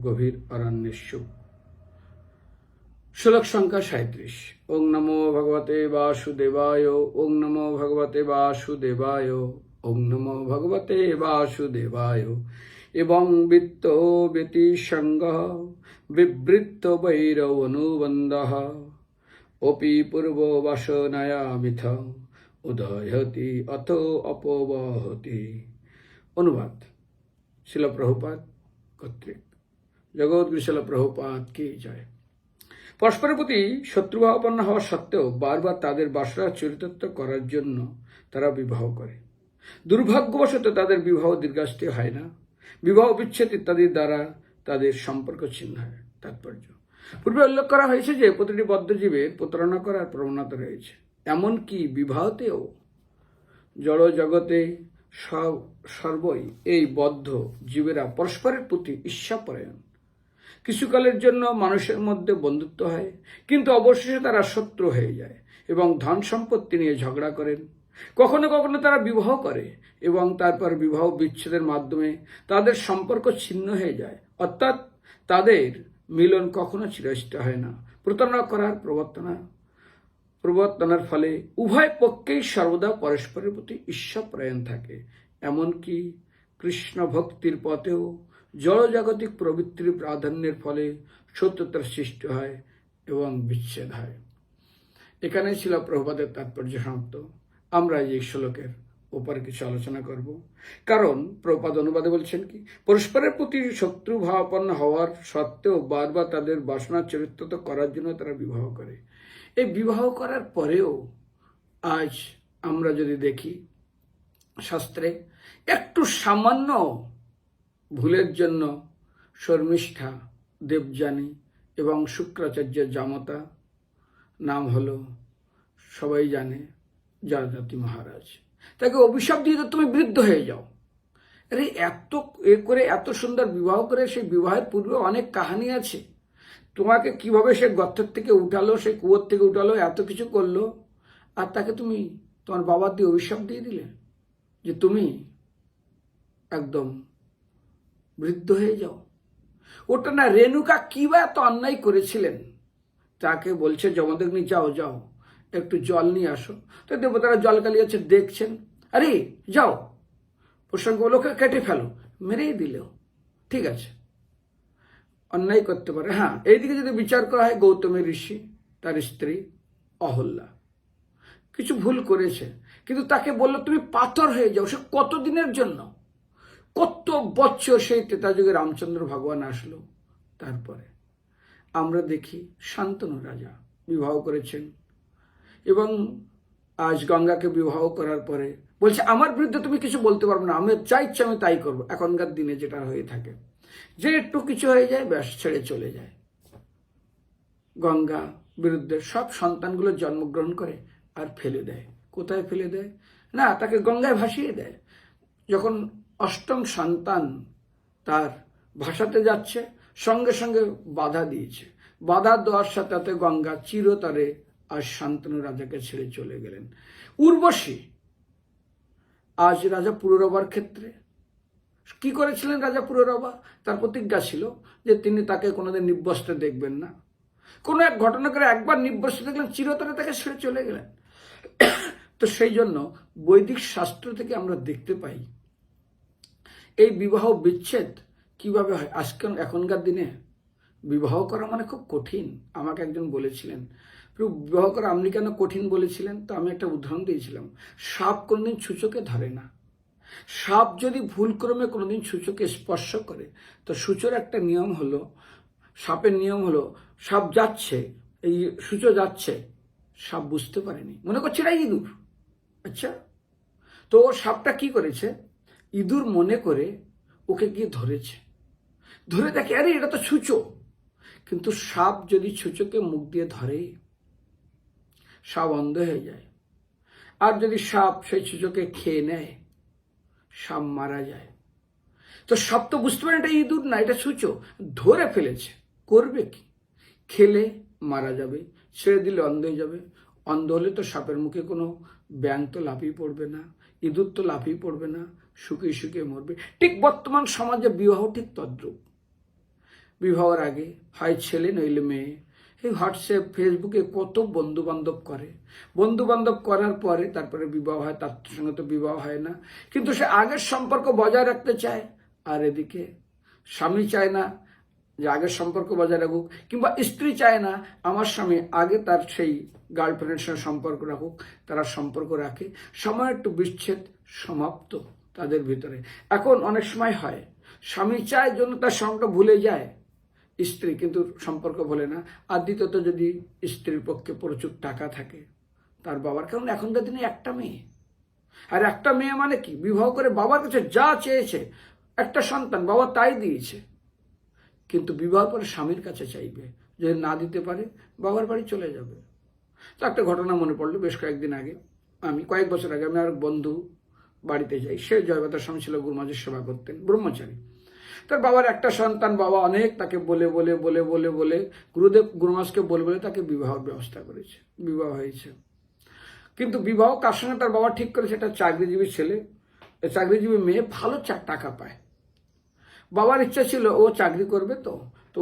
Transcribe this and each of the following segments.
গভীর অরণ্যেষু। শ্লোক সংখ্যা 37। ওং নমো ভগবতে বাসুদেবায়। ওং নমো ভগবতে বাসুদেবায়। ওং নমো ভগবতে বাসুদেবায়। এবং বিত্ত ব্যতিসঙ্গ বিবৃত্ত বৈরবনুবন্ধ অপি পূর্ব বাসনায়া মিথ উদয়তি অথ অপবহতি। অনুবাদ শিল প্রভুপাদ কর্তৃক। জগৎগুরু শিল প্রভুপাদ কি জয়। পরস্পরের প্রতি শত্রুভাবাপন্ন হওয়া সত্ত্বেও বারবার তাদের বাসনা চরিতার্থ করার জন্য তারা বিবাহ করে। দুর্ভাগ্যবশত তাদের বিবাহ দীর্ঘস্থায়ী হয় না। বিবাহ বিচ্ছেদ ইত্যাদির দ্বারা তাদের সম্পর্ক ছিন্ন হয়। তাৎপর্য: পূর্বে উল্লেখ করা হয়েছে যে প্রতিটি বদ্ধজীবের প্রতারণা করার প্রবণতা রয়েছে। এমনকি বিবাহতেও। জড় জগতে সর্বই এই বদ্ধ জীবেরা পরস্পরের প্রতি ঈর্ষাপরায়ণ। কিছুকালের জন্য মানুষের মধ্যে বন্ধুত্ব হয়, কিন্তু অবশেষে তারা শত্রু হয়ে যায় এবং ধন সম্পত্তি নিয়ে ঝগড়া করেন। কখনো কখনো তারা বিবাহ করে এবং তারপর বিবাহ বিচ্ছেদের মাধ্যমে তাদের সম্পর্ক ছিন্ন হয়ে যায়, অর্থাৎ তাদের মিলন কখনো চিরস্থায়ী হয় না। প্রতারণা করার প্রবর্তনার ফলে উভয় পক্ষেই সর্বদা পরস্পরের প্রতি ঈর্ষাপরায়ণ থাকে। এমনকি কৃষ্ণ ভক্তির পথেও জড়জাগতিক প্রবৃত্তির প্রাধান্যের ফলে শত্রুতার সৃষ্টি হয় এবং বিচ্ছেদ হয়। এখানে ছিল প্রভুপাদের তাৎপর্য সমাপ্ত। আমরা এই শ্লোকের উপরে কিছু আলোচনা করব, কারণ প্রভুপাদ অনুবাদে বলছেন কি, পরস্পরের প্রতি শত্রু ভাবাপন্ন হওয়ার সত্ত্বেও বারবার তাদের বাসনা চরিতার্থ করার জন্য তারা বিবাহ করে। এই বিবাহ করার পরেও আজ আমরা যদি দেখি, শাস্ত্রে একটু সামান্য ভুলের জন্য শর্মিষ্ঠা, দেবযানী এবং শুক্রাচার্যের জামতা, নাম হলো সবাই জানে জয়দ্রথী মহারাজ, তাকে অভিশাপ দিয়ে তুমি বৃদ্ধ হয়ে যাও। আরে এত করে এত সুন্দর বিবাহ করে, সেই বিবাহের পূর্বে অনেক কাহিনী আছে। তোমাকে কিভাবে সে গর্তের থেকে উঠালো, সে কুয়োর থেকে উঠালো, এত কিছু করলো, আর তাকে তুমি তোমার বাবার দিয়ে অভিশাপ দিয়ে দিলে যে তুমি একদম বৃদ্ধ হয়ে যাও। ওটা না, রেণুকা কি বা এত অন্যায় করেছিলেন, তাকে বলছে যমদগ্নি যাও যাও একটু জল নিয়ে আসো। তো দেবতারা জল কালিয়েছে, দেখছেন, আরে যাও, প্রসঙ্গ লোকে কেটে ফেলো, মেরেই দিলেও ঠিক আছে, অন্যায় করতে পারে। হ্যাঁ, এইদিকে যদি বিচার করা হয়, গৌতমী ঋষি, তার স্ত্রী অহল্যা কিছু ভুল করেছে, কিন্তু তাকে বললো তুমি পাথর হয়ে যাও। সে কতদিনের জন্য, কত বছর সেই ত্রেতা যুগে রামচন্দ্র ভগবান আসলো। তারপরে আমরা দেখি শান্তনু রাজা বিবাহ করেছেন এবং আজ গঙ্গাকে বিবাহ করার পরে বলছে আমার বিরুদ্ধে তুমি কিছু বলতে পারবে না, আমি যা ইচ্ছা আমি তাই করবো। এখনকার দিনে যেটা হয়ে থাকে, যে একটু কিছু হয়ে যায় ব্যাস ছেড়ে চলে যায়। গঙ্গা বিরুদ্ধে সব সন্তানগুলো জন্মগ্রহণ করে আর ফেলে দেয়। কোথায় ফেলে দেয় না, তাকে গঙ্গায় ভাসিয়ে দেয়। যখন অষ্টম সন্তান তার ভাসাতে যাচ্ছে, সঙ্গে সঙ্গে বাধা দিয়েছে। বাধা দেওয়ার সাথে গঙ্গা চিরতরে আজ শান্তনু রাজাকে ছেড়ে চলে গেলেন। উর্বশী আজ রাজা পুরুরবার ক্ষেত্রে কি করেছিলেন? রাজা পুরুরবা তার প্রতিজ্ঞা ছিল যে তিনি তাকে কোনোদিন নির্বস্ত্রে দেখবেন না। কোনো এক ঘটনা করে একবার নির্বস্ত্রে দেখলেন, চিরতরে তাকে ছেড়ে চলে গেলেন। তো সেই জন্য বৈদিক শাস্ত্র থেকে আমরা দেখতে পাই এই বিবাহ বিচ্ছেদ কিভাবে হয়। এখনকার দিনে বিবাহ করা মানে খুব কঠিন। আমাকে একজন বলেছিলেন, বিবাহ করা আপনি কেন কঠিন বলেছিলেন? তো আমি একটা উদাহরণ দিয়েছিলাম, সাপ কোনোদিন ছুঁচোকে ধরে না। সাপ যদি ভুলক্রমে কোনোদিন ছুঁচোকে স্পর্শ করে, তো সূচোর একটা নিয়ম হলো, সাপের নিয়ম হলো, সাপ যাচ্ছে, এই সূচো যাচ্ছে, সাপ বুঝতে পারেনি, মনে করছে এটা ইঁদুর। আচ্ছা, তো সাপটা কি করেছে, ইঁদুর মনে করে ওকে গিয়ে ধরেছে। ধরে দেখে আরে এটা তো ছুঁচো। কিন্তু সাপ যদি ছুঁচোকে মুখ দিয়ে ধরে, সাপ অন্ধ হয়ে যায়। আর যদি সাপ সেই ছুঁচোকে খেয়ে নেয়, সাপ মারা যায়। তো সাপ তো বুঝতে পারে এটা ইঁদুর না, এটা ছুঁচো, ধরে ফেলেছে। করবে কি? খেলে মারা যাবে, ছেড়ে দিলে অন্ধ হয়ে যাবে। অন্ধ হলে তো সাপের মুখে কোনো ব্যাঙ তো লাফিয়ে পড়বে না, ইঁদুর তো লাফিয়ে পড়বে না, শুকিয়ে শুকিয়ে মরবে। ঠিক বর্তমান সমাজে বিবাহ ঠিক তদ্রূপ। বিবাহের আগে হয় ছেলে নইলে মেয়ে এই হোয়াটসঅ্যাপ ফেসবুকে কত বন্ধু বান্ধব করে, বন্ধু বান্ধব করার পরে তারপরে বিবাহ হয়, তার সঙ্গে তো বিবাহ হয় না, কিন্তু সে আগের সম্পর্ক বজায় রাখতে চায়। আর এদিকে স্বামী চায় না যে আগের সম্পর্ক বজায় রাখুক, কিংবা স্ত্রী চায় না আমার স্বামী আগে তার সেই গার্লফ্রেন্ডের সঙ্গে সম্পর্ক রাখুক, তারা সম্পর্ক রাখে, সময় একটু বিচ্ছেদ সমাপ্ত তাদের ভিতরে। এখন অনেক সময় হয় স্বামী চায় জন্য তার সঙ্গে ভুলে যায় স্ত্রী, কিন্তু সম্পর্ক ভুলে না। আর দ্বিতীয়ত যদি স্ত্রীর পক্ষে প্রচুর টাকা থাকে তার বাবার, কারণ এখনকার দিনে একটা মেয়ে, আর একটা মেয়ে মানে কি, বিবাহ করে বাবার কাছে যা চেয়েছে একটা সন্তান বাবা তাই দিয়েছে, কিন্তু বিবাহ পরে স্বামীর কাছে চাইবে, যদি না দিতে পারে বাবার বাড়ি চলে যাবে। তো একটা ঘটনা মনে পড়লো, বেশ কয়েকদিন আগে, কয়েক বছর আগে আমি আর বন্ধু বাড়িতে যাই। সে জয়বাতার স্বামী ছিল, গুরুমাজের সেবা করতেন, ব্রহ্মচারী। তার বাবার একটা সন্তান, বাবা অনেক তাকে বলে বলে বলে বলে বলে গুরুদেব গুরুমাজকে বলে বলে তাকে বিবাহের ব্যবস্থা করেছে, বিবাহ হয়েছে। কিন্তু বিবাহ কার সঙ্গে তার বাবা ঠিক করেছে, একটা চাকরিজীবী ছেলে, চাকরিজীবী মেয়ে, ভালো টাকা পায়। বাবার ইচ্ছা ছিল ও চাকরি করবে, তো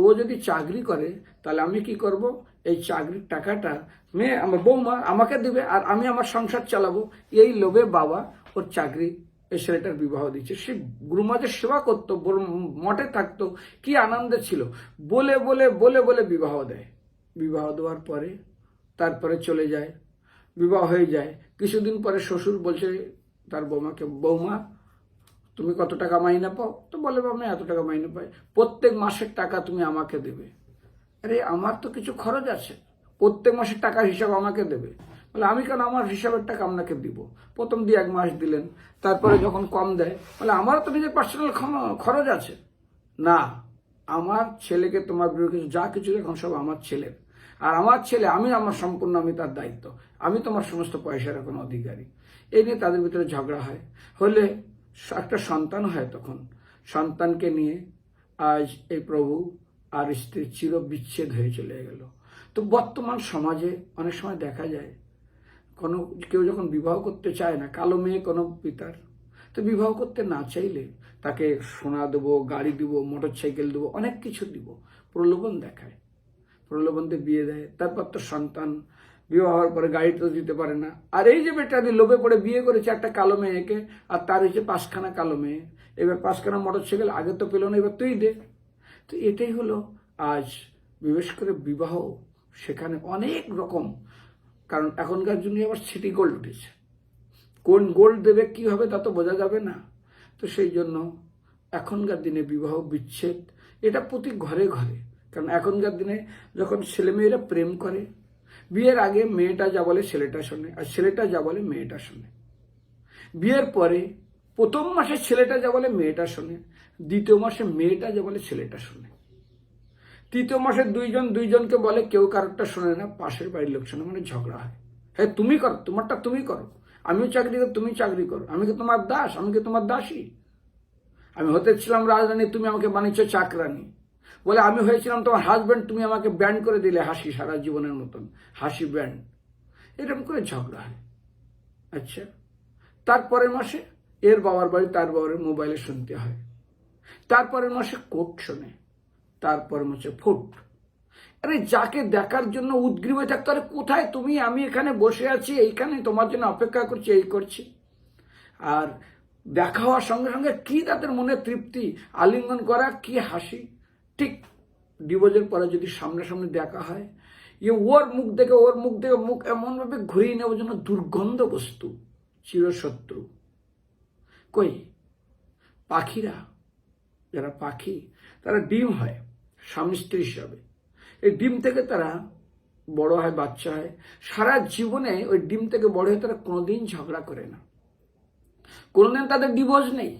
ও যদি চাকরি করে তাহলে আমি কি করব, এই চাকরির টাকাটা মেয়ে আমার বৌমা আমাকে দিবে আর আমি আমার সংসার চালাবো। এই লোভে বাবা ওর চাকরি, এই ছেলেটার বিবাহ দিচ্ছে। সে গুরুমাদের সেবা করতো, মঠে থাকতো, কি আনন্দে ছিল। বলে বলে বলে বলে বিবাহ দেয়। বিবাহ দেওয়ার পরে তারপরে চলে যায়, বিবাহ হয়ে যায়। কিছুদিন পরে শ্বশুর বলছে তার বৌমাকে, বৌমা তুমি কত টাকা মাইনে পাও? তো বলে আমি এত টাকা মাইনে পাই, প্রত্যেক মাসের টাকা তুমি আমাকে দেবে। আরে আমার তো কিছু খরচ আছে, প্রত্যেক মাসের টাকার হিসাব আমাকে দেবে। বলে আমি কেন, আমার হিসাবের টাকা আপনাকে দিব। প্রথম দিয়ে 1 মাস দিলেন, তারপরে যখন কম দেয় বলে আমারও তো নিজের পার্সোনাল খরচ আছে। না, আমার ছেলেকে তোমার বিরুদ্ধে যা কিছু এখন সব আমার ছেলের, আর আমার ছেলে আমার সম্পূর্ণ, আমি তার দায়িত্ব, আমি তোমার সমস্ত পয়সার এখন অধিকারী। এই নিয়ে তাদের ভিতরে ঝগড়া হয়, হলে একটা সন্তান হয়। তখন সন্তানকে নিয়ে আজ এই প্রভু আর স্ত্রীর চির বিচ্ছেদ হয়ে চলে গেল। তো বর্তমান সমাজে অনেক সময় দেখা যায় কেউ যখন বিবাহ করতে চায় না, কালো মেয়ে কোনো পিতার, তো বিবাহ করতে না চাইলে তাকে সোনা দেবো, গাড়ি দিব, মোটর সাইকেল দেবো, অনেক কিছু দিব, প্রলোভন দেখায়, প্রলোভনতে বিয়ে দেয়। তারপর তো সন্তান বিবাহ হওয়ার পরে গাড়ি তো দিতে পারে না। আর এই যে বেটারি লোভে পড়ে বিয়ে করেছে একটা কালো মেয়েকে, আর তার হচ্ছে 5খানা কালো মেয়ে, এবার 5খানা মোটর সাইকেল, আগে তো পেল না, এবার তুই দে। তো এটাই হলো আজ বিশেষ করে বিবাহ, সেখানে অনেক রকম, কারণ এখনকার জন্য আবার সিটি গোল্ড উঠেছে, কোন গোল্ড দেবে কি হবে তা তো বোঝা যাবে না। তো সেই জন্য এখনকার দিনে বিবাহ বিচ্ছেদ এটা প্রতি ঘরে ঘরে। কারণ এখনকার দিনে যখন ছেলেমেয়েরা প্রেম করে, বিয়ের আগে মেয়েটা যা বলে ছেলেটা শোনে, আর ছেলেটা যা বলে মেয়েটা শোনে। বিয়ের পরে প্রথম মাসে ছেলেটা যা বলে মেয়েটা শোনে, দ্বিতীয় মাসে মেয়েটা যা বলে ছেলেটা শোনে, তৃতীয় মাসে দুইজনকে বলে, কেউ কারোরটা শোনে না, পাশের বাড়ির লোক শোনে, মানে ঝগড়া হয়। হ্যাঁ তুমি করো, তোমারটা তুমি করো, আমিও চাকরি করি, তুমি চাকরি করো, আমি কি তোমার দাস, আমি কি তোমার দাসী? আমি হতেছিলাম রাজরানী, তুমি আমাকে বানিয়েছো চাকরানি। বলে আমি হয়েছিলাম তোমার হাজব্যান্ড, তুমি আমাকে ব্যান্ড করে দিলে হাসি, সারা জীবনের মতন হাসি ব্যান্ড। এরকম করে ঝগড়া হয়। আচ্ছা, তারপরের মাসে এর বাবার বাড়ি তার বাবার মোবাইলে শুনতে হয়, তারপরের মাসে কোর্ট শোনে, তারপরের মাসে ফুট। আরে যাকে দেখার জন্য উদ্গ্রীব হয়ে থাকতে, আরে কোথায় তুমি, আমি এখানে বসে আছি, এইখানে তোমার জন্য অপেক্ষা করছি, এই করছি। আর দেখা হওয়ার সঙ্গে সঙ্গে কি তাদের মনে তৃপ্তি, আলিঙ্গন করা, কি হাসি। ঠিক ডিভোর্সের পরে যদি সামনাসামনি দেখা হয়, ওর মুখ দেখে মুখ এমনভাবে ঘুরিয়ে নেওয়ার জন্য, দুর্গন্ধ বস্তু, চিরশত্রু। কই পাখিরা, যারা পাখি তারা ডিম হয় স্বামী স্ত্রী হিসাবে, এই ডিম থেকে তারা বড় হয়, বাচ্চা হয়, সারা জীবনে ওই ডিম থেকে বড় হয়ে তারা কোনোদিন ঝগড়া করে না, কোনোদিন তাদের ডিভোর্স নেই।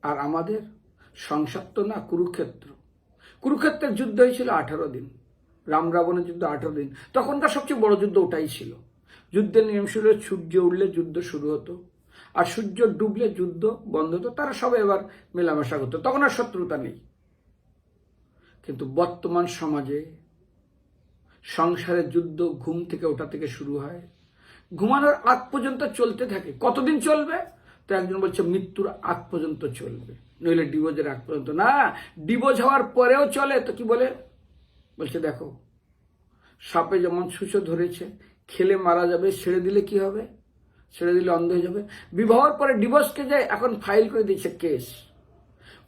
আর আমাদের সংসার তো না, কুরুক্ষেত্রের যুদ্ধ হয়েছিল 18 দিন, রাম রাবণের যুদ্ধ 18 দিন। তখনকার সবচেয়ে বড় যুদ্ধ ওটাই ছিল। যুদ্ধের নিয়ম ছিল সূর্য উঠলে যুদ্ধ শুরু হতো, আর সূর্য ডুবলে যুদ্ধ বন্ধ হতো, তারা সবাই এবার মেলামেশা করতো, তখন আর শত্রুতা নেই। কিন্তু বর্তমান সমাজে সংসারের যুদ্ধ ঘুম থেকে ওঠা থেকে শুরু হয়, ঘুমানোর আগ পর্যন্ত চলতে থাকে। কতদিন চলবে? তো একজন বলছে মৃত্যুর আগ পর্যন্ত চলবে। নইলে ডিভোর্সের আগ পর্যন্ত না, ডিভোর্স হওয়ার পরেও চলে। তো কি বলে, বলছে দেখো সাপে যেমন সুচো ধরেছে, খেলে মারা যাবে, ছেড়ে দিলে কি হবে, ছেড়ে দিলে অন্ধ হয়ে যাবে। বিবাহের পরে ডিভোর্সকে যায়, এখন ফাইল করে দিচ্ছে কেস।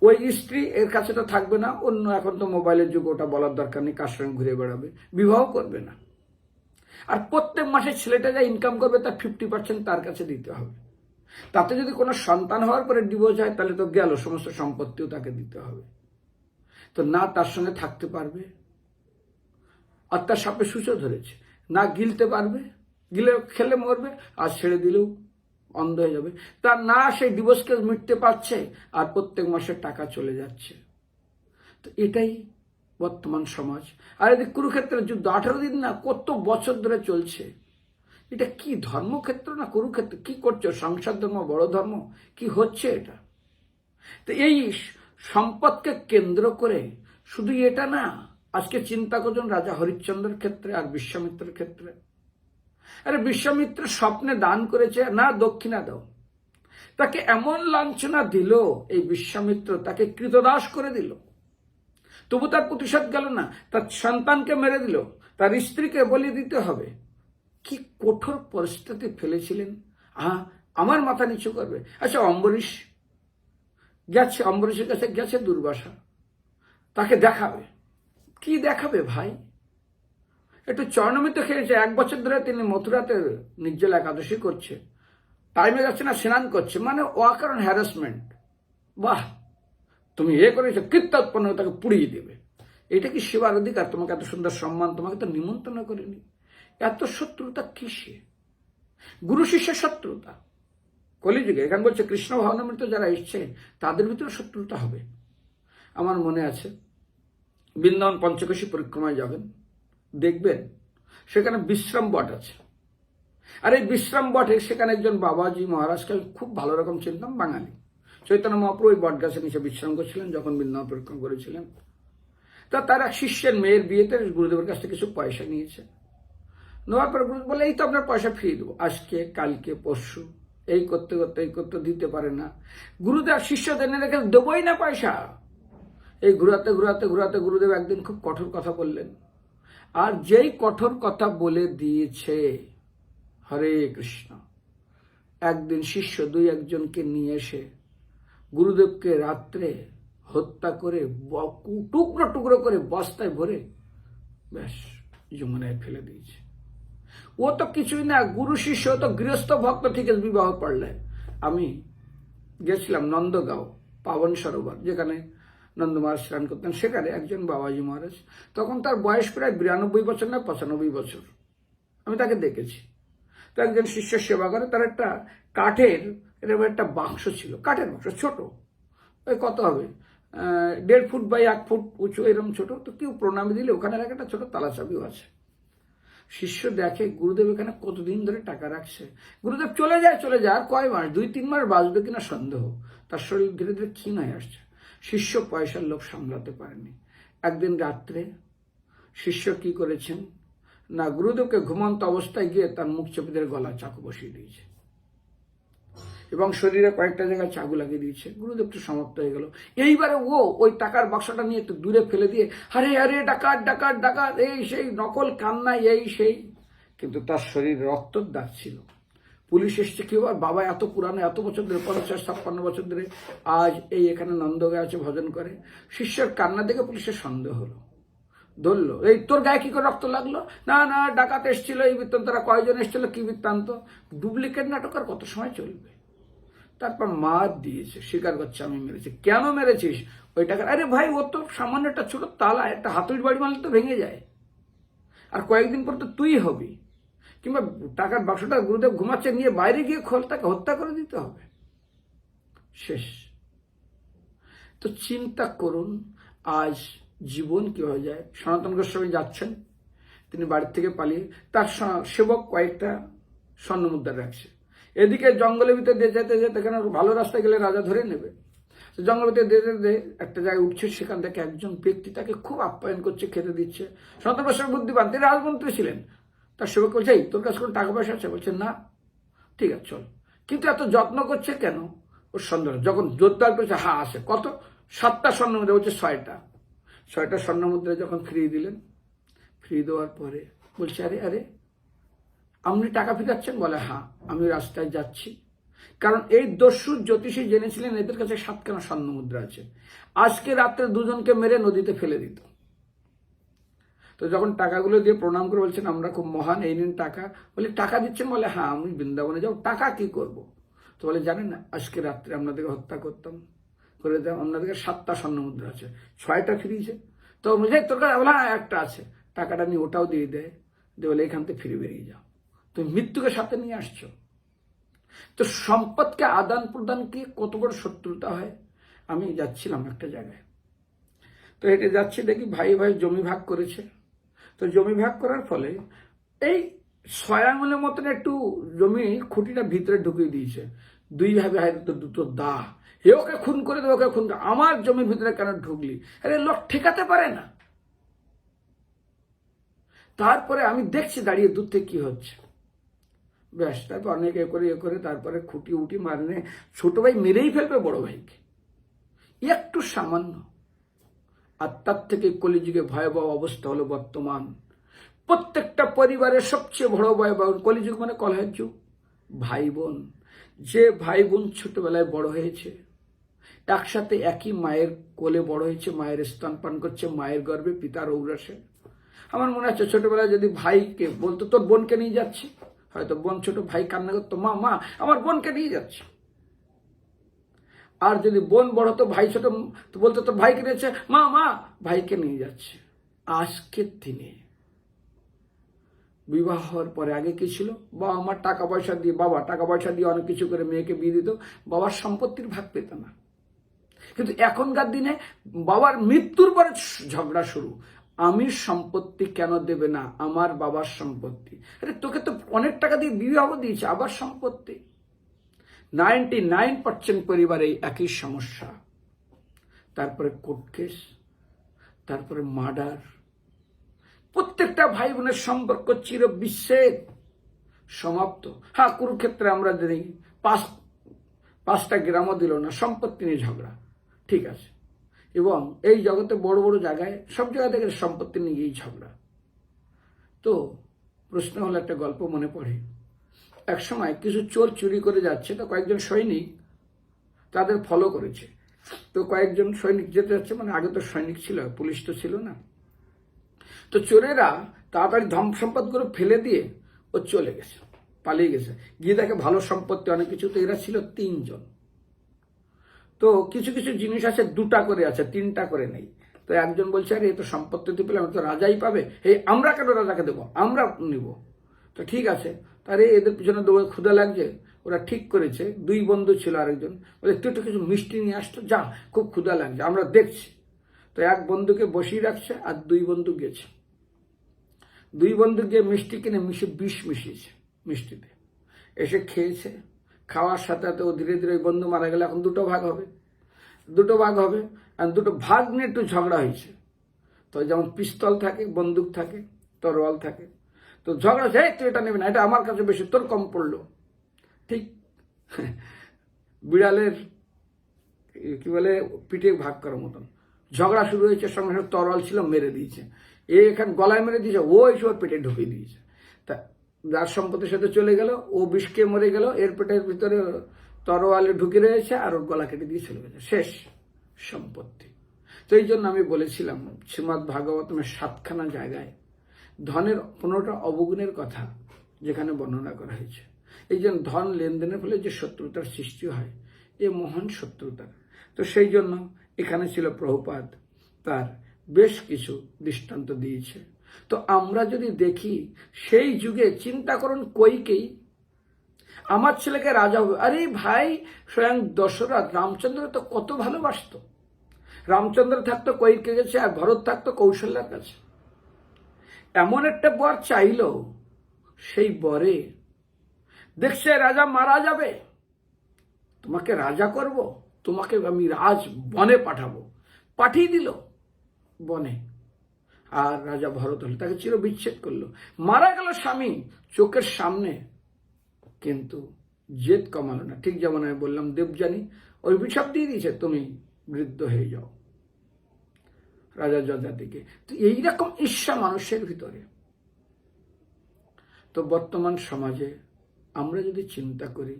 ওই স্ত্রী এর কাছে তো থাকবে না, অন্য, এখন তো মোবাইলের যুগ, ওটা বলার দরকার নেই, কার সঙ্গে ঘুরে বেড়াবে, বিবাহ করবে না। আর প্রত্যেক মাসে ছেলেটা যা ইনকাম করবে তার 50% তার কাছে দিতে হবে। তাতে যদি কোনো সন্তান হওয়ার পরে ডিভোর্স হয় তাহলে তো গেল, সমস্ত সম্পত্তিও তাকে দিতে হবে। তো না তার সঙ্গে থাকতে পারবে, আর তার সাপে সুচো ধরেছে, না গিলতে পারবে, গিলে খেলে মরবে, আর ছেড়ে দিলেও অন্ধ হয়ে যাবে। তার না সেই ডিভোর্স কেস মিটতে পারছে, আর প্রত্যেক মাসে টাকা চলে যাচ্ছে। তো এটাই বর্তমান সমাজ। আর এদিকে কুরুক্ষেত্রের যুদ্ধ 18 দিন না, কত বছর ধরে চলছে। এটা কি ধর্মক্ষেত্র না কুরুক্ষেত্র? কি করছো, সংসার ধর্ম বড় ধর্ম, কি হচ্ছে এটা? তো এই সম্পদকে কেন্দ্র করে শুধু এটা না, আজকে চিন্তা করছেন রাজা হরিশ্চন্দ্রের ক্ষেত্রে আর বিশ্বামিত্রের ক্ষেত্রে। আরে বিশ্বামিত্র স্বপ্নে দান করেছে, না দক্ষিণা দাও, তাকে এমন লাঞ্ছনা দিল এই বিশ্বামিত্র, তাকে কৃতদাস করে দিল, তবু তার প্রতিশোধ গেল না, তার সন্তানকে মেরে দিল, তার স্ত্রীকে বলি দিতে হবে। কি কঠোর পরিস্থিতি ফেলেছিলেন। আমার মাথা নিচু করবে। আচ্ছা অম্বরীশ গেছে, অম্বরীশের কাছে গেছে দুর্বাসা, তাকে দেখাবে, কি দেখাবে ভাই? একটু চরণমিত খেয়েছে, 1 বছর ধরে তিনি মথুরাতে নির্জলা একাদশী করছে, টাইমে যাচ্ছে না, স্নান করছে, মানে অকারণ হ্যারাসমেন্ট। বাহ, তুমি করেছো, কীর্তা উৎপন্ন তাকে পুড়িয়ে দেবে। এটা কি সেবার অধিকার? তোমাকে এত সুন্দর সম্মান, তোমাকে তো নিমন্ত্রণ করেনি। এত শত্রুতা কিসে? গুরু শিষ্যের শত্রুতা কলিযুগে। এখানে বলছে কৃষ্ণ ভাবনামৃত যারা এসছে তাদের ভিতরে শত্রুতা হবে। আমার মনে আছে বৃন্দাবন পঞ্চকোশী পরিক্রমায় যাবেন, দেখবেন সেখানে বিশ্রাম বট আছে। আর এই বিশ্রাম বটে সেখানে একজন বাবাজি মহারাজকে খুব ভালো রকম চিনতাম, বাঙালি। চৈতন্য মহাপ্রভু ওই বট গাছের নিচে বিশ্রাম করছিলেন যখন বৃন্দাবন পরিক্রমা করেছিলেন। তা তার এক শিষ্যের মেয়ের বিয়েতে গুরুদেবের কাছ থেকে কিছু পয়সা নিয়েছে। নেওয়ার পর গুরুদেব বলে এই তো আপনার পয়সা ফিরিয়ে দেবো, আজকে কালকে পরশু, এই করতে দিতে পারে না। গুরুদেব শিষ্যদের এনে রেখে দেবই না পয়সা। এই ঘুরাতে গুরুদেব একদিন খুব কঠোর কথা বললেন। আর যেই কঠোর কথা বলে দিয়েছে, হরে কৃষ্ণ, একদিন শিষ্য 2-1 জনকে নিয়ে এসে গুরুদেবকে রাত্রে হত্যা করে টুকরো টুকরো করে বস্তায় ভরে ব্যাস যমুনায় ফেলে দিয়েছে। ও তো কিছুই না, গুরু শিষ্য তো গৃহস্থ ভক্ত, ঠিক আছে, বিবাহ পড়লে। আমি গেছিলাম নন্দগাঁও পাবন সরোবর, যেখানে নন্দ মহারাজ স্নান করতেন, সেখানে একজন বাবাজি মহারাজ, তখন তার বয়স প্রায় 92 বছর না 95 বছর, আমি তাকে দেখেছি। তো একজন শিষ্য সেবা করে, তার একটা কাঠের এরকম একটা বাক্স ছিল, কাঠের বাক্স, ছোট, ওই কত হবে 1.5 ফুট বাই 1 ফুট উঁচু, এরকম ছোট। তো কেউ প্রণামী দিলে ওখানে একটা ছোট তালা চাবিও আছে। শিষ্য দেখে গুরুদেব এখানে কতদিন ধরে টাকা রাখছে। গুরুদেব চলে যায়, আর কয় মাস, 2-3 মাস বাঁচবে কিনা সন্দেহ। তার শরীর ধীরে ধীরে ক্ষীণ হয়ে আসছে। শিষ্য পয়সার লোভ সামলাতে পারেনি। একদিন রাত্রে শিষ্য কি করেছেন না, গুরুদেবকে ঘুমন্ত অবস্থায় গিয়ে তার মুখ চেপে ধরে গলা চাকু বসিয়ে দিয়েছে এবং শরীরে কয়েকটা জায়গায় চাকু লাগিয়ে দিয়েছে। গুরুদেব তো সমাপ্ত হয়ে গেল। এইবারে ও ওই টাকার বাক্সটা নিয়ে একটু দূরে ফেলে দিয়ে আরে আরে ডাকাত ডাকাত ডাকাত, এই সেই নকল কান্না, এই সেই, কিন্তু তার শরীর রক্তর দাগ ছিল। পুলিশ এসছে, কি বাবা এত পুরানো, এত বছর ধরে, 50-56 বছর ধরে আজ এই এখানে নন্দগায় আছে, ভজন করে। শিষ্যের কান্না দেখে পুলিশের সন্দেহ হলো, ধরলো, এই তোর গায়ে কি করে রক্ত লাগলো? না না, ডাকাত এসেছিল, এই বৃত্তান্ত, তারা কয়জন এসেছিল, কি বৃত্তান্ত? ডুপ্লিকেট নাটক আর কত সময় চলবে? তারপর মার দিয়েছে, স্বীকার করছে আমি মেরেছি। কেন মেরেছিস? ওই টাকা, আরে ভাই ও তো সামান্য একটা ছোট তালা, একটা হাতুড়ি বাড়ি মারলে তো ভেঙে যায়, আর কয়েকদিন পর তো তুই হবি। কিংবা টাকার বাক্সটা গুরুদেব ঘুমাচ্ছে, নিয়ে বাইরে গিয়ে খোল, তাকে হত্যা করে দিতে হবে। শেষ। তো চিন্তা করুন আজ জীবন কি হয়ে যায়। সনাতন গোস্বামী যাচ্ছেন, তিনি বাড়ির থেকে পালিয়ে, তার সেবক কয়েকটা স্বর্ণ মুদ্রা রাখছে। এদিকে জঙ্গলের ভিতরে দিয়ে যেতে যেতে, এখানে ভালো রাস্তায় গেলে রাজা ধরে নেবে, জঙ্গলের ভিতরে দিয়ে যেতে একটা জায়গায় উঠছে, সেখান থেকে একজন ব্যক্তি তাকে খুব আপ্যায়ন করছে, খেতে দিচ্ছে। সনাতন গোস্বামী বুদ্ধিমান, তিনি রাজমন্ত্রী ছিলেন। তার সেবক বলছে, এই তোর কাছে কোনো টাকা পয়সা আছে? বলছে না। ঠিক আছে চল, কিন্তু এত যত্ন করছে কেন? ওর সন্দেহ। যখন জোরদার করেছে, হ্যাঁ আছে, কত 7টা স্বর্ণ মুদ্রা, বলছে 6টা স্বর্ণ মুদ্রা যখন ফিরিয়ে দিলেন, ফিরিয়ে দেওয়ার পরে বলছে, আরে আরে আপনি টাকা ফিরাচ্ছেন? বলে, হ্যাঁ আমি রাস্তায় যাচ্ছি, কারণ এই দস্যু জ্যোতিষী জেনেছিলেন এদের কাছে 7খানা স্বর্ণ মুদ্রা আছে, আজকে রাত্রে দুজনকে মেরে নদীতে ফেলে দিত। তো যখন টাকাগুলো দিয়ে প্রণাম করে বলছেন আমরা খুব মহান, এই নিন টাকা। বলে, টাকা দিচ্ছেন? বলে, হ্যাঁ আমি বৃন্দাবনে যাও, টাকা কি করব? তো বলে, জানেন না আজকে রাত্রে আপনাদেরকে হত্যা করতাম, করে দেয়, আপনাদেরকে 7টা স্বর্ণ মুদ্রা আছে, 6টা ফিরিয়েছে। তো বুঝে তোর কাছে? বলে, হ্যাঁ একটা আছে। টাকাটা নিয়ে ওটাও দিয়ে দেয়, দিয়ে বলে এখান থেকে ফিরে বেরিয়ে যাও, তুমি মৃত্যুকে সাথে নিয়ে আসছো। তো সম্পদকে আদান প্রদান কি কত বড় শত্রুতা হয়। আমি যাচ্ছিলাম একটা জায়গায়, তো হেঁটে যাচ্ছি, দেখি ভাই ভাই জমি ভাগ করেছে। তো জমি ভাগ করার ফলে এই 6 আঙুলের মতন একটু জমি খুঁটিটা ভিতরে ঢুকিয়ে দিয়েছে। দুই ভাই দুটো দা, হে ওকে খুন করে দেবে, ওকে খুন করে, আমার জমির ভিতরে কেন ঢুকলি? আরে লোক ঠেকাতে পারে না। তারপরে আমি দেখছি দাঁড়িয়ে দূর থেকে কি হচ্ছে, ব্যাস। তারপর অনেক এ করে তারপরে খুঁটি উটি মারনে ছোট ভাই মেরেই ফেলবে বড় ভাইকে, একটু সামান্য। আর তার থেকে কলিযুগে ভয়াবহ অবস্থা হলো বর্তমান। প্রত্যেকটা পরিবারের সবচেয়ে বড় ভয়াবহ কলিযুগ মানে কলহের যুগ। ভাই বোন, যে ভাই বোন ছোটবেলায় বড় হয়েছে, একসাথে একই মায়ের কোলে বড় হয়েছে, মায়ের স্তনপান করছে, মায়ের গর্ভে পিতার ঔরসে। আমার মনে আছে ছোটবেলায় যদি ভাইকে বলতো তোর বোনকে নিয়ে যাচ্ছি, হয়তো বোন ছোট, ভাই কান্না করতো, মা মা আমার বোনকে নিয়ে যাচ্ছে। আর যদি বোন বড় হতো, ভাই ছোট, তো বলতো তোর ভাইকে নিয়েছে, মা মা ভাইকে নিয়ে যাচ্ছে। আজকের দিনে বিবাহ হওয়ার পরে আগে কি ছিল, বাবা আমার টাকা পয়সা দিয়ে, বাবা টাকা পয়সা দিয়ে অনেক কিছু করে মেয়েকে বিয়ে দিত, বাবার সম্পত্তির ভাগ পেত না। কিন্তু এখনকার দিনে বাবার মৃত্যুর পরে ঝগড়া শুরু, আমি সম্পত্তি কেন দেবে না, আমার বাবার সম্পত্তি। আরে তোকে তো অনেক টাকা দিয়ে বিবাহ দিয়েছে, আবার সম্পত্তি। 99% পরিবারে একই সমস্যা। তারপরে কোর্ট কেস, তারপরে মার্ডার, প্রত্যেকটা ভাই বোনের সম্পর্ক চির বিচ্ছেদ, সমাপ্ত। হ্যাঁ কুরুক্ষেত্রে আমরা দেখি 5টা গ্রামও দিল না, সম্পত্তি নিয়ে ঝগড়া, ঠিক আছে। এবং এই জগতে বড় বড় জায়গায় সব জায়গা থেকে সম্পত্তি নিয়েই ঝগড়া। তো প্রশ্ন হলো, একটা গল্প মনে পড়ে, এক সময় কিছু চোর চুরি করে যাচ্ছে, তো কয়েকজন সৈনিক তাদের ফলো করেছে। তো কয়েকজন সৈনিক যেতে যাচ্ছে, মানে আগে তো সৈনিক ছিল, পুলিশ তো ছিল না। তো চোরেরা তাড়াতাড়ি ধন সম্পদগুলো ফেলে দিয়ে ও চলে গেছে, পালিয়ে গেছে। গিয়ে দেখে ভালো সম্পত্তি অনেক কিছু। তো এরা ছিল 3 জন। তো কিছু কিছু জিনিস আছে 2টা করে আছে, 3টা করে নেই। তো একজন বলছে, আরে এ তো সম্পত্তি পেলে আমি তো রাজাই পাবে, এই আমরা কেন রাজাকে দেবো, আমরা নিব। তো ঠিক আছে, তারে এদের পিছনে দৌড়ে, ক্ষুধা লাগছে, ওরা ঠিক করেছে। 2 বন্ধু ছিল, আরেকজন বলে তুই তো কিছু মিষ্টি নিয়ে আসতো, যা খুব ক্ষুধা লাগছে, আমরা দেখছি। তো এক বন্ধুকে বসিয়ে রাখছে, আর 2 বন্ধু গেছে। 2 বন্ধু গিয়ে মিষ্টি কিনে বিষ মিশিয়েছে মিষ্টিতে, এসে খেয়েছে। খাওয়ার সাথে সাথে ও ধীরে ধীরে ওই বন্ধু মারা গেলে এখন 2টো ভাগ হবে, আর 2টো ভাগ নিয়ে একটু ঝগড়া হয়েছে। তো যেমন পিস্তল থাকে, বন্দুক থাকে, তরোয়াল থাকে। তো ঝগড়া হচ্ছে, তুই এটা নেবে না, এটা আমার কাছে বেশি, তোর কম পড়লো। ঠিক বিড়ালের কি বলে পিঠে ভাগ করার মতন ঝগড়া শুরু হয়েছে। সঙ্গে সঙ্গে তরোয়াল ছিল, মেরে দিয়েছে। এখানে গলায় মেরে দিয়েছে, ও এসে ওর পেটে ঢুকিয়ে দিয়েছে। তা যার সম্পত্তির সাথে চলে গেল, ও বিষকে মরে গেল, এর পেটের ভিতরে তরোয়ালে ঢুকে রয়েছে, আর ওর গলা কেটে দিয়ে চলে গেছে, শেষ সম্পত্তি। তো এই জন্য আমি বলেছিলাম, শ্রীমদ্ ভাগবতমের 7খানা জায়গায় ধনের 15টা অবগুণের কথা যেখানে বর্ণনা করা হয়েছে। এই জন্য ধন লেনদেনের ফলে যে শত্রুতার সৃষ্টি হয়, এ মহান শত্রুতা। তো সেই জন্য এখানে ছিল প্রভুপাদ, তার বেশ কিছু দৃষ্টান্ত দিয়েছে। তো আমরা যদি দেখি সেই যুগে, চিন্তা করুন, কইকেই আমার ছেলেকে রাজা হবে, আরে ভাই স্বয়ং দশরথ রামচন্দ্র তো কত ভালোবাসতো। রামচন্দ্র থাকতো কৈকে গেছে, আর ভরত থাকতো কৌশল্যার কাছে। এমন একটা বর চাইল, সেই বরে দেখছে রাজা মারা যাবে, তোমাকে রাজা করব, তোমাকে আমি রাজ বনে পাঠাবো। পাঠিয়ে দিল বনে। আর রাজা ভরত হল, তাকে চির বিচ্ছেদ করলো, মারা গেল স্বামী চোখের সামনে। কিন্তু জেদ কমালো না। ঠিক যেমন আমি বললাম দেবযানী অভিশাপ দিয়ে দিয়েছে, তুমি বৃদ্ধ হয়ে যাও রাজা যযাতিকে। তো এইরকম ঈর্ষা মানুষের ভিতরে। তো বর্তমান সমাজে আমরা যদি চিন্তা করি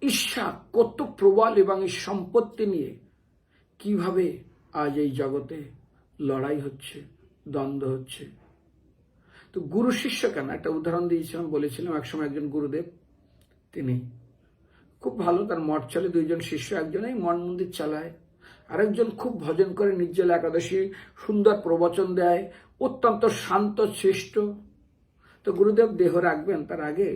ঈর্ষা কত প্রবল এবং এই সম্পত্তি নিয়ে কিভাবে আজ এই জগতে লড়াই হচ্ছে, দ্বন্দ্ব হচ্ছে। তো গুরু শিষ্য কেন, একটা উদাহরণ দিয়েছিলাম, বলেছিলাম একসময় একজন গুরুদেব, তিনি খুব ভালো, তার মঠ চলে, দুইজন শিষ্য, একজন এই মঠ মন্দির চালায়, আরেকজন খুব ভজন করে, নির্জলা একাদশী সুন্দর প্রবচন দেয়, অত্যন্ত শান্ত শিষ্ট। তো গুরুদেব দেহ রাখবেন তার আগে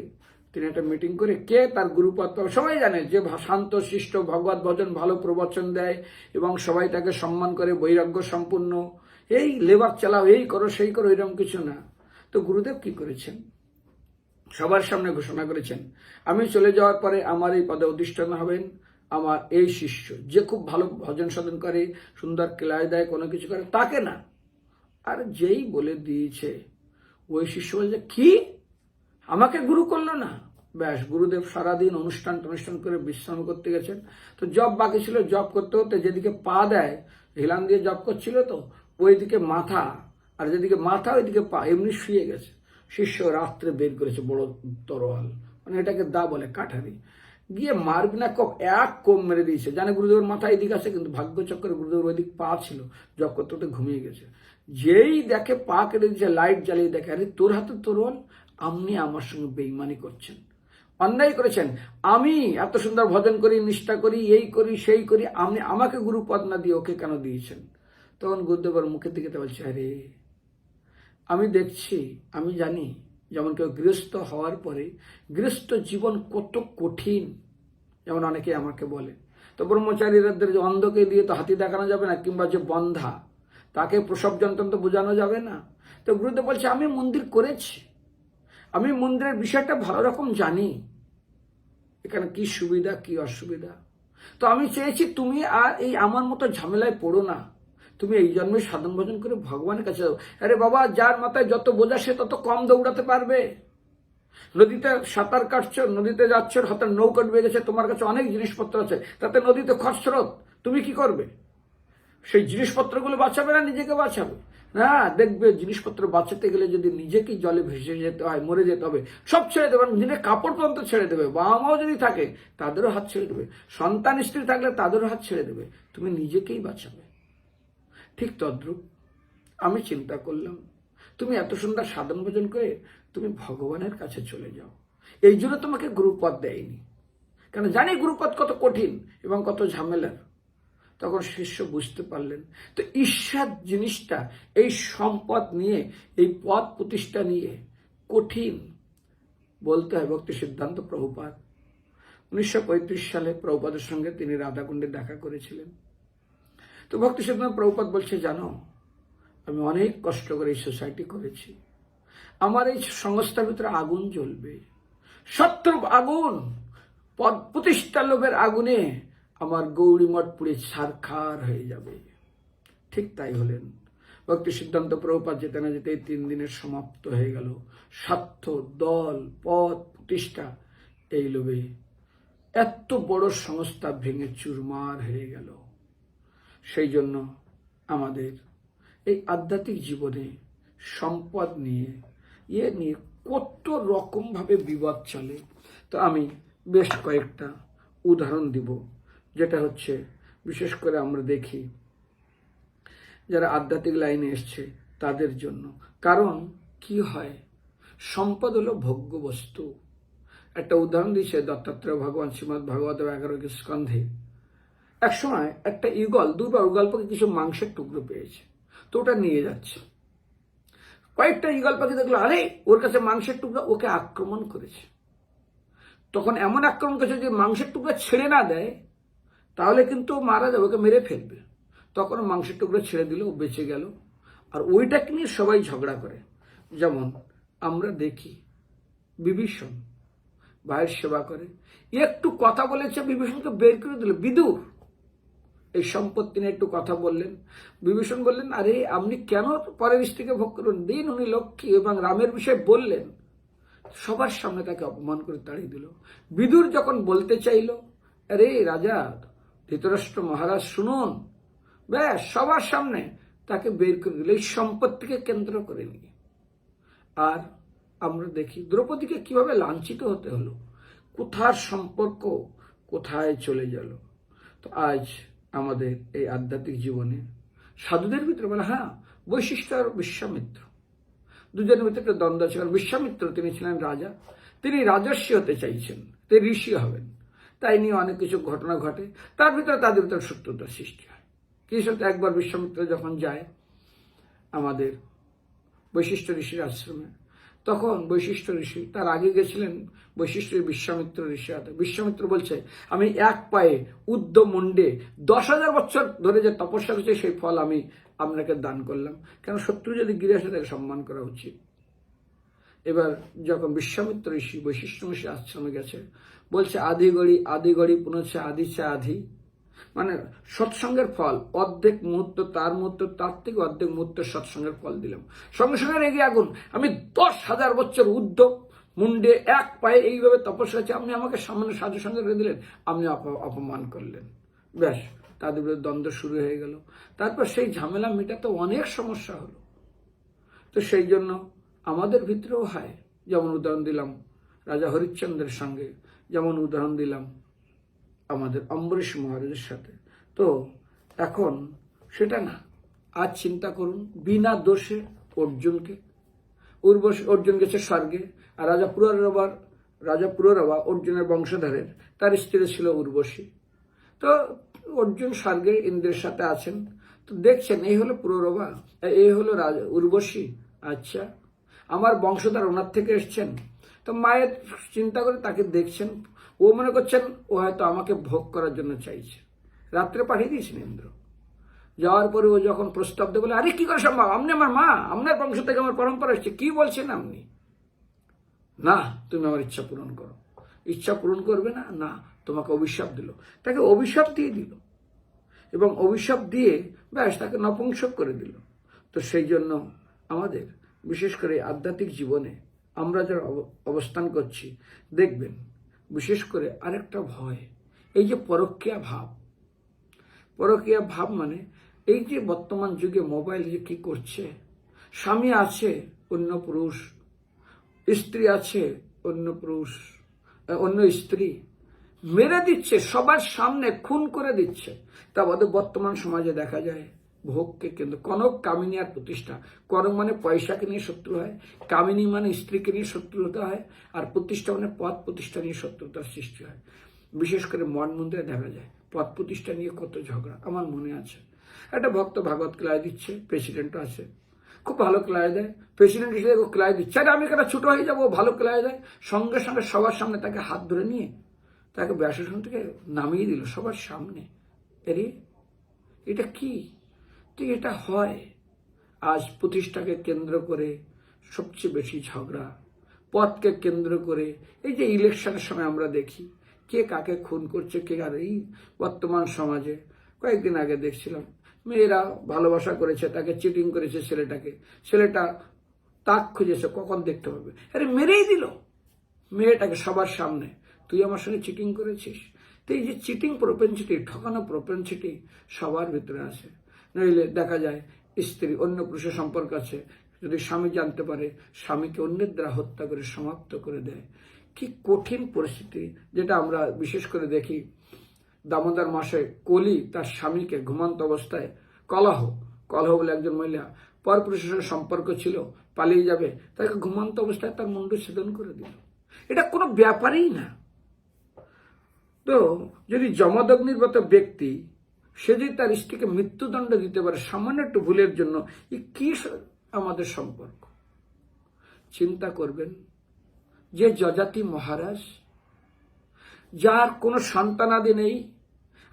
তিনি একটা মিটিং করে কে তার গুরুপদ পাবে। সবাই জানে যে শান্ত শিষ্ট, ভগবত ভজন, ভালো প্রবচন দেয় এবং সবাই তাকে সম্মান করে, বৈরাগ্য সম্পূর্ণ, এই লেবার চালাও, এই করো সেই করো, এরকম কিছু না। তো গুরুদেব কি করেছেন, সবার সামনে ঘোষণা করেছেন, আমি চলে যাওয়ার পরে আমার এই পদে অধিষ্ঠিত হবেন আমার এই শিষ্য, যে খুব ভালো ভজন সাধন করে, সুন্দর ক্লাস দেয়, কোনো কিছু করে, তাকে না। আর যেই বলে দিয়েছে ওই শিষ্য বলছে, কি আমাকে গুরু করলো না? ব্যাস, গুরুদেব সারাদিন অনুষ্ঠান করে বিশ্রাম করতে গেছেন। তো জব বাকি ছিল, জব করতে করতে যেদিকে পা দেয়, হিলান দিয়ে জব করছিল, তো ওইদিকে মাথা, আর যেদিকে মাথা ওইদিকে পা, এমনি শুয়ে গেছে। শিষ্য রাত্রে বের করেছে বড় তরোয়াল, মানে এটাকে দা বলে, কাঠারি, গিয়ে মারবি না কপ, এক কোপ মেরে দিয়েছে। জানে গুরুদেবের মাথা এদিকে আছে, কিন্তু ভাগ্যচক্রে গুরুদেবের ওইদিক পা ছিল, জব করতে করতে ঘুমিয়ে গেছে। যেই দেখে পা কেটে দিয়েছে, লাইট জ্বালিয়ে দেখে, আরে তোর হাতে তরোয়াল, আপনি আমার সঙ্গে বেইমানি করছেন, অন্যায় করেছেন। আমি এত সুন্দর ভজন করি, নিষ্ঠা করি, এই করি সেই করি, আপনি আমাকে গুরুপদ না দিয়ে ওকে কেন দিয়েছেন? তখন গুরুদেবের মুখের দিকে বলছে, আরে আমি দেখছি, আমি জানি, যেমন কেউ গৃহস্থ হওয়ার পরে গৃহস্থ জীবন কত কঠিন, যেমন অনেকে আমাকে বলে। তো ব্রহ্মচারীদের যে অন্ধকে দিয়ে তো হাতি দেখানো যাবে না, কিংবা যে বন্ধা তাকে প্রসব যন্ত্রণা তো বোঝানো যাবে না। তো গুরুদেব বলছে, আমি মন্দির করেছি, আমি মন্দিরের বিষয়টা ভালো রকম জানি, এখানে কি সুবিধা কি অসুবিধা। তো আমি চেয়েছি তুমি আর এই আমার মতো ঝামেলায় পড়ো না, তুমি এই জন্মে সাধন ভজন করে ভগবানের কাছে যাও। আরে বাবা, যার মাথায় যত বোঝা সে তত কম দৌড়াতে পারবে। নদীতে সাঁতার কাটছো, নদীতে যাচ্ছ, হাতে নৌকা ডুবে গেছে, তোমার কাছে অনেক জিনিসপত্র আছে, তাতে নদীতে খরস্রোত, তুমি কি করবে? সেই জিনিসপত্রগুলো বাঁচাবে না নিজেকে বাঁচাবে? না, দেখবে জিনিসপত্র বাঁচাতে গেলে যদি নিজেকেই জলে ভেসে যেতে হয়, মরে যেতে হবে, সব ছেড়ে দেবে, নিজের কাপড় পর্যন্ত ছেড়ে দেবে, বাবা মাও যদি থাকে তাদেরও হাত ছেড়ে দেবে, সন্তান স্ত্রী থাকলে তাদেরও হাত ছেড়ে দেবে, তুমি নিজেকেই বাঁচাবে। ঠিক তদ্রূপ আমি চিন্তা করলাম, তুমি এত সুন্দর সাধন ভজন করে তুমি ভগবানের কাছে চলে যাও, এই জন্য তোমাকে গুরুপদ দেয়নি, কারণ জানি গুরুপদ কত কঠিন এবং কত ঝামেলার। তখন শিষ্য বুঝতে পারলেন। তো ঈশ্বর জিনিসটা, এই সম্পদ নিয়ে, এই পদ প্রতিষ্ঠা নিয়ে কঠিন, বলতে হয় ভক্তি সিদ্ধান্ত প্রভুপাদ 1935 সালে প্রভুপাদের সঙ্গে তিনি রাধাকুণ্ডে দেখা করেছিলেন। তো ভক্তি সিদ্ধান্ত প্রভুপাদ বলছে, জানো আমি অনেক কষ্ট করে এই সোসাইটি করেছি, আমার এই সংস্থার ভিতরে আগুন জ্বলবে, শত্রু আগুন, পদ প্রতিষ্ঠা লোভের আগুনে আমার গৌরী মঠ পুড়ে ছারখার হয়ে যাবে। ঠিক তাই হলেন। ভক্তি সিদ্ধান্ত প্রভুপাদ যেতে না যেতে 3 দিনের সমাপ্ত হয়ে গেল। স্বার্থ, দল, পদ, প্রতিষ্ঠা, এই লোভে এত বড় সংস্থা ভেঙে চুরমার হয়ে গেল। সেই জন্য আমাদের এই আধ্যাত্মিক জীবনে সম্পদ নিয়ে নিয়ে কত রকম ভাবে বিবাদ চলে। তো আমি বেশ কয়েকটা উদাহরণ দিব, যেটা হচ্ছে বিশেষ করে আমরা দেখি যারা আধ্যাত্মিক লাইনে এসছে তাদের জন্য। কারণ কি হয়, সম্পদ হলো ভোগ্য বস্তু। একটা উদাহরণ দিয়েছে দত্তাত্রেয় ভগবান শ্রীমদ্ ভাগবত 11 স্কন্ধে। একসময় একটা ঈগল, দুর্বা ঈগল পাখি কিছু মাংসের টুকরো পেয়েছে, তো ওটা নিয়ে যাচ্ছে। কয়েকটা ঈগল পাখি দেখলো, আরে ওর কাছে মাংসের টুকরা, ওকে আক্রমণ করেছে। তখন এমন আক্রমণ করেছে যে মাংসের টুকরা ছেড়ে না দেয় তাহলে কিন্তু মারা যাবে, ওকে মেরে ফেলবে। তখন মাংসের টুকরা ছেড়ে দিল, ও বেঁচে গেল। আর ওইটাকে নিয়ে সবাই ঝগড়া করে। যেমন আমরা দেখি বিভীষণ ভাইয়ের সেবা করে, একটু কথা বলেছে, বিভীষণকে বের করে দিল। বিদুর এই সম্পত্তি নিয়ে একটু কথা বললেন, বিভীষণ বললেন, আরে আপনি কেন পরের স্ত্রীকে ভোগ করুন, দিন, উনি লক্ষ্মী, এবং রামের বিষয়ে বললেন। সবার সামনে তাকে অপমান করে তাড়িয়ে দিল। বিদুর যখন বলতে চাইল, আরে রাজা ধৃতরাষ্ট্র মহারাজ শুনুন, ব্যাস সবার সামনে তাকে বের করে দিল এই সম্পত্তিকে কেন্দ্র করে নিয়ে। আর আমরা দেখি দ্রৌপদীকে কিভাবে লাঞ্ছিত হতে হলো, কোথার সম্পর্ক কোথায় চলে গেল। তো আজ আমাদের এই আধ্যাত্মিক জীবনে সাধুদের ভিতরে বলে, হ্যাঁ, বৈশিষ্ট্য আর বিশ্বামিত্র দুজনের ভিতরে একটা দ্বন্দ্ব ছিল। বিশ্বামিত্র তিনি ছিলেন রাজা, তিনি রাজস্বী হতে চাইছেন, তিনি ঋষি হবেন, তাই নিয়ে অনেক কিছু ঘটনা ঘটে, তার ভিতরে তাদের ভিতরে শত্রুতার সৃষ্টি হয়। কিছু একবার বিশ্বামিত্র যখন যায় আমাদের বৈশিষ্ট্য ঋষির আশ্রমে, তখন বৈশিষ্ট্য ঋষি তার আগে গেছিলেন বৈশিষ্ট্য বিশ্বামিত্র ঋষি হাতে। বিশ্বামিত্র বলছে, আমি এক পায়ে মুন্ডে 10,000 বছর ধরে যে তপস্যা করছে সেই ফল আমি আপনাকে দান করলাম, কেন শত্রু যদি গিরে আসে তাকে সম্মান করা উচিত। এবার যখন বিশ্বামিত্র ঋষি বৈশিষ্ট্য ঋষি আশ্রমে গেছে, বলছে আদি গড়ি পুনছে আদি চা আধি, মানে সৎসঙ্গের ফল অর্ধেক মুহূর্ত, তার মুহূর্ত, তার থেকে অর্ধেক মুহূর্ত সৎসঙ্গের ফল দিলাম, সঙ্গে সঙ্গে রেগে আগুন, আমি 10,000 বছর মুন্ডে এক পায়ে এইভাবে তপস্যা আছে, আপনি আমাকে সামনে সাধু সঙ্গে রেখে দিলেন, আপনি অপমান করলেন। ব্যাস তাদের বিরুদ্ধে দ্বন্দ্ব শুরু হয়ে গেল। তারপর সেই ঝামেলা মেটাতে অনেক সমস্যা হলো। তো সেই জন্য আমাদের ভিতরেও হয়, যেমন উদাহরণ দিলাম রাজা হরিশ্চন্দ্রের সঙ্গে, যেমন উদাহরণ দিলাম আমাদের অম্বরীশ মহারাজের সাথে। তো এখন সেটা না, আজ চিন্তা করুন বিনা দোষে অর্জুন গেছে স্বর্গে, আর রাজা পুরুরবা অর্জুনের বংশধরের, তার স্ত্রী ছিল উর্বশী। তো অর্জুন স্বর্গে ইন্দ্রের সাথে আছেন, তো দেখছেন এই হলো পুরুরবা, এই হলো উর্বশী, আচ্ছা আমার বংশধর ওনার থেকে এসছেন। তো মায়ের চিন্তা করে তাকে দেখছেন, ও মনে করছেন ও হয়তো আমাকে ভোগ করার জন্য চাইছে। রাত্রে পাঠিয়ে দিয়েছেন ইন্দ্র। যাওয়ার পরে ও যখন প্রস্তাব দেয়, বলে, আরে কি করে সম্ভব, আপনি আমার মা, আপনার বংশ থেকে আমার পরম্পরা এসছে, কি বলছেন আপনি? না, তুমি আমার ইচ্ছা পূরণ করো। ইচ্ছা পূরণ করবে না, না, তোমাকে অভিশাপ দিল। তাকে অভিশাপ দিয়ে দিল, এবং অভিশাপ দিয়ে ব্যাস তাকে নপুংসক করে দিল। তো সেই জন্য আমাদের বিশেষ করে আধ্যাত্মিক জীবনে আমরা যারা অবস্থান করছি, দেখবেন বিশেষ করে আরেকটা ভয়, এই যে পরকীয়া ভাব মানে এই যে বর্তমান যুগে মোবাইল যে কি করছে, স্বামী আছে অন্য পুরুষ, স্ত্রী আছে অন্য পুরুষ, অন্য স্ত্রী মেরে দিচ্ছে, সবার সামনে খুন করে দিচ্ছে। তা আমাদের বর্তমান সমাজে দেখা যায় ভোগকে কিন্তু কনক কামিনী আর প্রতিষ্ঠা। কনক মানে পয়সাকে নিয়ে শত্রু হয়, কামিনী মানে স্ত্রীকে নিয়ে শত্রুতা হয়, আর প্রতিষ্ঠা মানে পদ প্রতিষ্ঠা নিয়ে শত্রুতার সৃষ্টি হয়। বিশেষ করে মঠ মন্দিরে দেখা যায় পদ প্রতিষ্ঠা নিয়ে কত ঝগড়া। আমার মনে আছে একটা ভক্ত ভাগবত ক্লায় দিচ্ছে, প্রেসিডেন্টও আছে, খুব ভালো ক্লায় দেয়, প্রেসিডেন্ট হিসেবে ক্লায় দিচ্ছে, আরে আমি কেন ছোট হয়ে যাবো, ভালো ক্লায় দেয়। সঙ্গে সঙ্গে সবার সামনে তাকে হাত ধরে নিয়ে তাকে ব্যাসন থেকে নামিয়ে দিল সবার সামনে। আরে এটা কি? তো এটা হয় আজ প্রতিষ্ঠাকে কেন্দ্র করে সবচেয়ে বেশি ঝগড়া, পদকে কেন্দ্র করে। এই যে ইলেকশনের সময় আমরা দেখি কে কাকে খুন করছে, কে আর এই বর্তমান সমাজে কয়েকদিন আগে দেখছিলাম মেয়েরা ভালোবাসা করেছে, তাকে চিটিং করেছে ছেলেটা তাক খুঁজেছে, কখন দেখতে পাবে, আরে মেরেই দিল মেয়েটাকে সবার সামনে, তুই আমার সঙ্গে চিটিং করেছিস। তো এই যে চিটিং প্রপেনসিটি, ঠকানো প্রপেনসিটি সবার ভিতরে আছে। নইলে দেখা যায় স্ত্রী অন্য পুরুষের সম্পর্ক আছে, যদি স্বামী জানতে পারে স্বামীকে অন্যের দ্বারা হত্যা করে সমাপ্ত করে দেয়। কি কঠিন পরিস্থিতি, যেটা আমরা বিশেষ করে দেখি দামোদর মাসে কলি তার স্বামীকে ঘুমন্ত অবস্থায় কলহ বলে একজন মহিলা পরপুরুষের সঙ্গে সম্পর্ক ছিল, পালিয়ে যাবে, তাকে ঘুমন্ত অবস্থায় তার মুন্ডু ছেদন করে দিল। এটা কোনো ব্যাপারই না। তো যদি যমদগ্নির মতো ব্যক্তি সে যদি তার স্ত্রীকে মৃত্যুদণ্ড দিতে পারে সামান্য একটু ভুলের জন্য, কি আমাদের সম্পর্ক? চিন্তা করবেন যে যজাতি মহারাজ, যার কোনো সন্তানাদি নেই,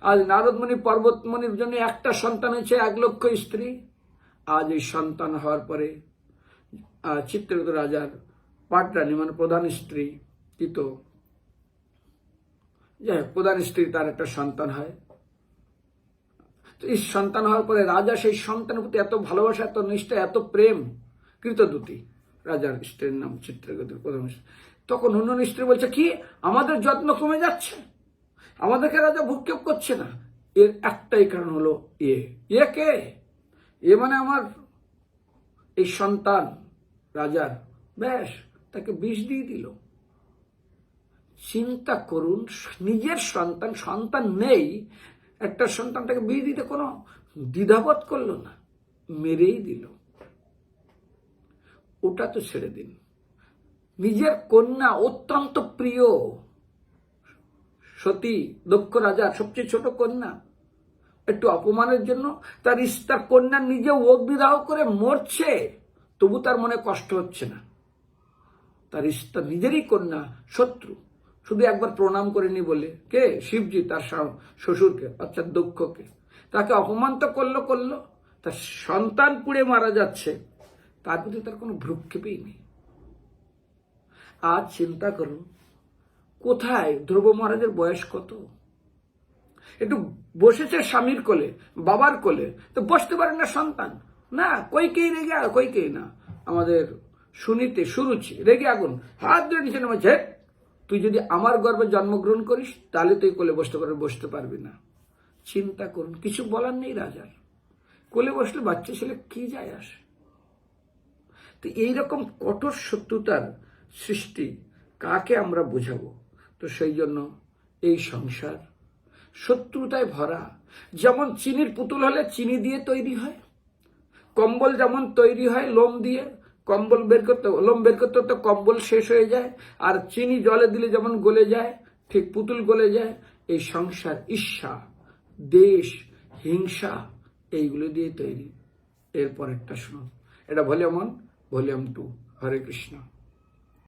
আজ নারদমণি পর্বতমণির জন্য একটা সন্তান হয়েছে 1,00,000 স্ত্রী। আজ এই সন্তান হওয়ার পরে চিত্রকেতু রাজার পাটরানী মানে প্রধান স্ত্রী প্রধান স্ত্রী, তার একটা সন্তান হয়। তো এই সন্তান হওয়ার পরে রাজা সেই সন্তানের প্রতি এত ভালোবাসা, এত নিষ্ঠা, এত প্রেম, কৃতদূতী রাজার স্ত্রীর নাম চিত্রাঙ্গদের প্রথম স্ত্রী। তখন অন্য স্ত্রী বলছে, কি আমাদের যত্ন কমে যাচ্ছে, আমাদেরকে রাজা ভূক্ষেপ করছে না। এর একটাই কারণ হলো এ কে? এ মানে আমার এই সন্তান রাজার, ব্যাস তাকে বিষ দিয়ে দিল। চিন্তা করুন, নিজের সন্তান নেই, একটা সন্তানটাকে বিষ দিতে কোনো দ্বিধাবোধ করলো না, মেরেই দিল। ওটা তো ছেড়ে দিন, নিজের কন্যা, অত্যন্ত প্রিয় সতী, দক্ষ রাজার সবচেয়ে ছোট কন্যা, একটু অপমানের জন্য তার কন্যা নিজে অগ্নিদাহ করে মরছে, তবু তার মনে কষ্ট হচ্ছে না। তার নিজেরই কন্যা, শত্রু, শুধু একবার প্রণাম করেনি বলে, কে? শিবজি, তার শ্বশুরকে অর্থাৎ দক্ষকে। তাকে অপমান তো করলো, তার সন্তান পুড়ে মারা যাচ্ছে, তার প্রতি তার কোনো ভ্রুক্ষেপই নেই। আজ চিন্তা করুন, কোথায় ধ্রুব মহারাজের বয়স কত? একটু বসেছে স্বামীর কোলে, বাবার কোলে, তো বসতে পারেন না সন্তান? না, কইকেই রেগে, কইকেই না, আমাদের সুরুচি রেগে আগুন, হাত ধরে নিচে নেমেছে, তুই যদি আমার গর্ভে জন্মগ্রহণ করিস তাহলে তুই কোলে বসতে পারবি না। চিন্তা করুন, কিছু বলার নেই রাজার, কোলে বসলে বাচ্চা ছেলে কি যায় আসে। তো এইরকম কঠোর শত্রুতার সৃষ্টি কাকে আমরা বোঝাবো? তো সেই জন্য এই সংসার শত্রুতায় ভরা। যেমন চিনির পুতুল হলে চিনি দিয়ে তৈরি হয়, কম্বল যেমন তৈরি হয় লোম দিয়ে, কম্বল লোম বের করতে তো কম্বল শেষ হয়ে যায়, আর চিনি জলে দিলে যেমন গলে যায়, ঠিক পুতুল গলে যায়। এই সংসার ঈর্ষা, দেশ, হিংসা, এইগুলো দিয়ে তৈরি। এরপর একটা শুনুন, এটা ভলিউম 1, ভলিউম 2। হরে কৃষ্ণ।